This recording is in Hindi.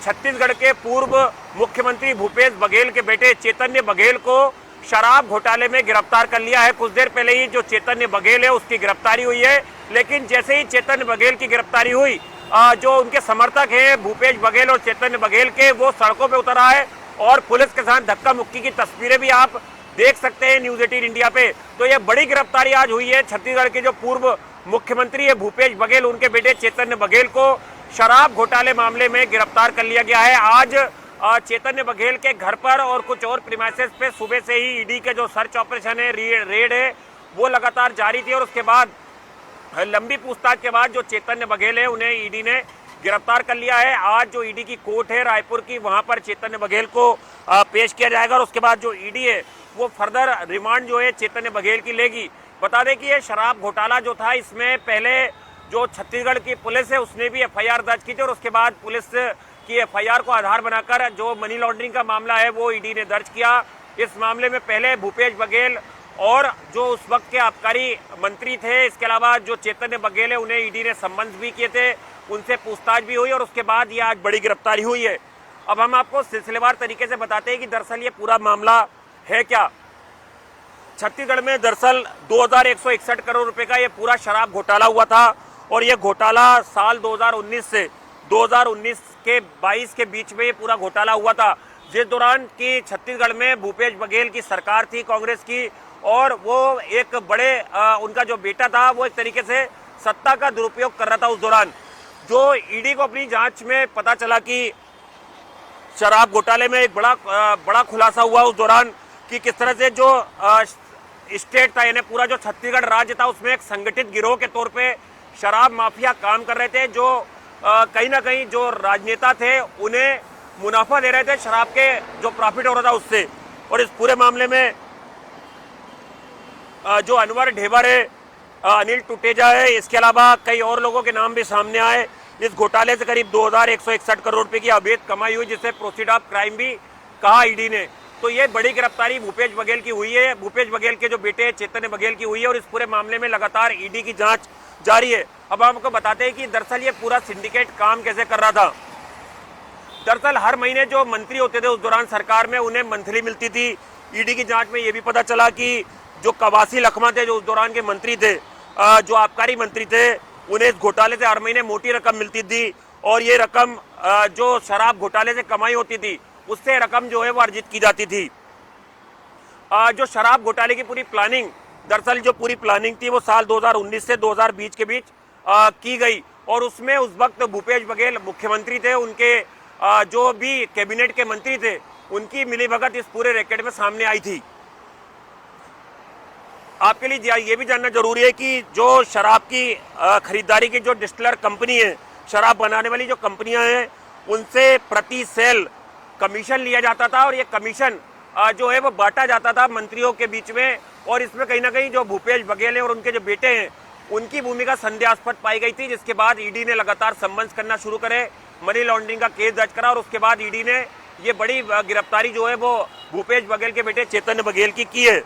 छत्तीसगढ़ के पूर्व मुख्यमंत्री भूपेश बघेल के बेटे चैतन्य बघेल को शराब घोटाले में गिरफ्तार कर लिया है। कुछ देर पहले ही जो चैतन्य बघेल है उसकी गिरफ्तारी हुई है, लेकिन जैसे ही चैतन्य बघेल की गिरफ्तारी हुई, जो उनके समर्थक हैं भूपेश बघेल और चैतन्य बघेल के, वो सड़कों पे उतर आए और पुलिस के साथ धक्का मुक्की की तस्वीरें भी आप देख सकते हैं न्यूज़ 18 इंडिया पे। तो ये बड़ी गिरफ्तारी आज हुई है। छत्तीसगढ़ के जो पूर्व मुख्यमंत्री है भूपेश बघेल, उनके बेटे चैतन्य बघेल को शराब घोटाले मामले में गिरफ्तार कर लिया गया है। आज चैतन्य बघेल के घर पर और कुछ और प्रीमाइसेस पे सुबह से ही ईडी के जो सर्च ऑपरेशन है, रेड है, वो लगातार जारी थी और उसके बाद लंबी पूछताछ के बाद जो चैतन्य बघेल है उन्हें ईडी ने गिरफ्तार कर लिया है। आज जो ईडी की कोर्ट है रायपुर की, वहां पर चैतन्य बघेल को पेश किया जाएगा और उसके बाद जो ईडी है वो फर्दर रिमांड जो है चैतन्य बघेल की लेगी। बता दें कि ये शराब घोटाला जो था, इसमें पहले जो छत्तीसगढ़ की पुलिस है उसने भी एफआईआर दर्ज की थी और उसके बाद पुलिस की एफआईआर को आधार बनाकर जो मनी लॉन्ड्रिंग का मामला है वो ईडी ने दर्ज किया। इस मामले में पहले भूपेश बघेल और जो उस वक्त के आबकारी मंत्री थे, इसके अलावा जो चैतन्य बघेल है, उन्हें ईडी ने सम्मन भी किए थे, उनसे पूछताछ भी हुई और उसके बाद ये आज बड़ी गिरफ्तारी हुई है। अब हम आपको सिलसिलेवार तरीके से बताते हैं कि दरअसल ये पूरा मामला है क्या। छत्तीसगढ़ में दरअसल 2161 करोड़ रुपए का ये पूरा शराब घोटाला हुआ था और ये घोटाला साल 2019 से 2019 के 22 के बीच में ये पूरा घोटाला हुआ था, जिस दौरान की छत्तीसगढ़ में भूपेश बघेल की सरकार थी कांग्रेस की और वो एक बड़े उनका जो बेटा था वो एक तरीके से सत्ता का दुरुपयोग कर रहा था। उस दौरान जो ईडी को अपनी जांच में पता चला कि शराब घोटाले में एक बड़ा खुलासा हुआ उस दौरान कि किस तरह से जो स्टेट था, यानी पूरा जो छत्तीसगढ़ राज्य था, उसमें एक संगठित गिरोह के तौर पे शराब माफिया काम कर रहे थे, जो कहीं ना कहीं जो राजनेता थे उन्हें मुनाफा दे रहे थे शराब के जो प्रॉफिट हो रहा था उससे। और इस पूरे मामले में जो अनवर ढेबर है, अनिल टुटेजा है, इसके अलावा कई और लोगों के नाम भी सामने आए। इस घोटाले से करीब 2161 करोड़ रुपए की अवैध कमाई हुई, जिसे प्रोसीड ऑफ क्राइम भी कहा ईडी ने। तो ये बड़ी गिरफ्तारी भूपेश बघेल की हुई है, भूपेश बघेल के जो बेटे चैतन्य बघेल की हुई है और इस पूरे मामले में लगातार ईडी की जांच जारी है। अब हम आपको बताते हैं कि दरअसल ये पूरा सिंडिकेट काम कैसे कर रहा था। दरअसल हर महीने जो मंत्री होते थे उस दौरान सरकार में, उन्हें मंथली मिलती थी। ईडी की जांच में ये भी पता चला कि जो कवासी लखमा थे, जो उस दौरान के मंत्री थे, जो आबकारी मंत्री थे, उन्हें इस घोटाले से हर महीने मोटी रकम मिलती थी और ये रकम जो शराब घोटाले से कमाई होती थी उससे रकम जो है वो अर्जित की जाती थी। जो शराब घोटाले की पूरी प्लानिंग, दरअसल जो पूरी प्लानिंग थी वो साल 2019 से 2020 के बीच की गई और उसमें उस वक्त भूपेश बघेल मुख्यमंत्री थे, उनके जो भी कैबिनेट के मंत्री थे, उनकी मिलीभगत इस पूरे रैकेट में सामने आई थी। आपके लिए ये भी जानना जरूरी है कि जो शराब की खरीदारी की जो डिस्टिलर कंपनी है, शराब बनाने वाली जो कंपनियां हैं, उनसे प्रति सेल कमीशन लिया जाता था और ये कमीशन जो है वो बांटा जाता था मंत्रियों के बीच में। और इसमें कहीं ना कहीं जो भूपेश बघेल हैं और उनके जो बेटे हैं उनकी भूमिका संदेहास्पद पाई गई थी, जिसके बाद ईडी ने लगातार सम्मन करना शुरू करे, मनी लॉन्ड्रिंग का केस दर्ज करा और उसके बाद ईडी ने ये बड़ी गिरफ्तारी जो है वो भूपेश बघेल के बेटे चैतन्य बघेल की है।